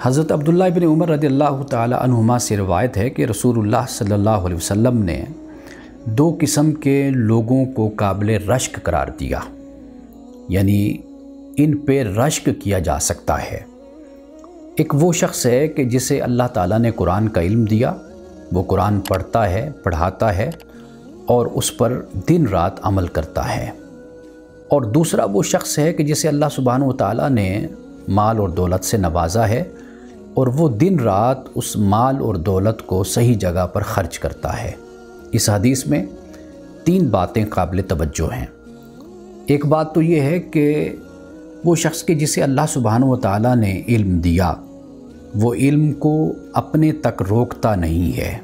حضرت عبداللہ ابن عمر رضی اللہ تعالی عنہما سے روایت ہے کہ رسول اللہ صلی اللہ علیہ وسلم نے دو قسم کے لوگوں کو قابل رشک قرار دیا، یعنی ان پہ رشک کیا جا سکتا ہے۔ ایک وہ شخص ہے کہ جسے اللہ تعالیٰ نے قرآن کا علم دیا، وہ قرآن پڑھتا ہے، پڑھاتا ہے اور اس پر دن رات عمل کرتا ہے۔ اور دوسرا وہ شخص ہے کہ جسے اللہ سبحانہ و تعالیٰ نے مال اور دولت سے نوازا ہے اور وہ دن رات اس مال اور دولت کو صحیح جگہ پر خرچ کرتا ہے۔ اس حدیث میں تین باتیں قابل توجہ ہیں۔ ایک بات تو یہ ہے کہ وہ شخص کے جسے اللہ سبحانہ و تعالیٰ نے علم دیا، وہ علم کو اپنے تک روکتا نہیں ہے،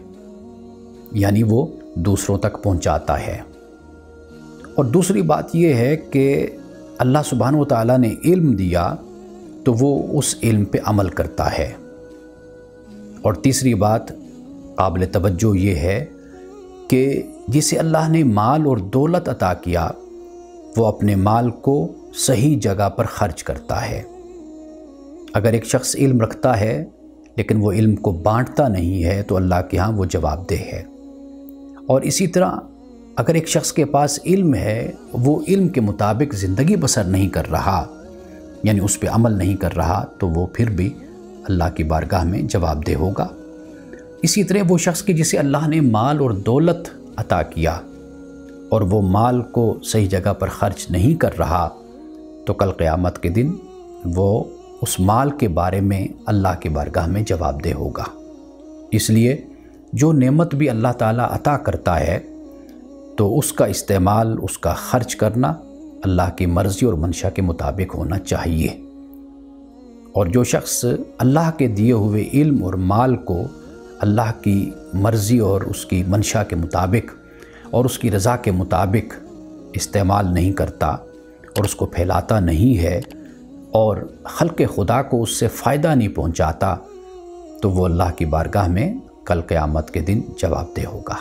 یعنی وہ دوسروں تک پہنچاتا ہے۔ اور دوسری بات یہ ہے کہ اللہ سبحانہ و تعالیٰ نے علم دیا تو وہ اس علم پہ عمل کرتا ہے۔ اور تیسری بات قابل توجہ یہ ہے کہ جسے اللہ نے مال اور دولت عطا کیا، وہ اپنے مال کو صحیح جگہ پر خرچ کرتا ہے۔ اگر ایک شخص علم رکھتا ہے لیکن وہ علم کو بانٹتا نہیں ہے تو اللہ کے ہاں وہ جواب دہ ہے۔ اور اسی طرح اگر ایک شخص کے پاس علم ہے، وہ علم کے مطابق زندگی بسر نہیں کر رہا، یعنی اس پہ عمل نہیں کر رہا، تو وہ پھر بھی اللہ کی بارگاہ میں جواب دہ ہوگا۔ اسی طرح وہ شخص کے جسے اللہ نے مال اور دولت عطا کیا اور وہ مال کو صحیح جگہ پر خرچ نہیں کر رہا، تو کل قیامت کے دن وہ اس مال کے بارے میں اللہ کی بارگاہ میں جواب دہ ہوگا۔ اس لیے جو نعمت بھی اللہ تعالیٰ عطا کرتا ہے تو اس کا استعمال، اس کا خرچ کرنا اللہ کی مرضی اور منشا کے مطابق ہونا چاہیے۔ اور جو شخص اللہ کے دیے ہوئے علم اور مال کو اللہ کی مرضی اور اس کی منشا کے مطابق اور اس کی رضا کے مطابق استعمال نہیں کرتا اور اس کو پھیلاتا نہیں ہے اور خلق خدا کو اس سے فائدہ نہیں پہنچاتا، تو وہ اللہ کی بارگاہ میں کل قیامت کے دن جواب دہ ہوگا۔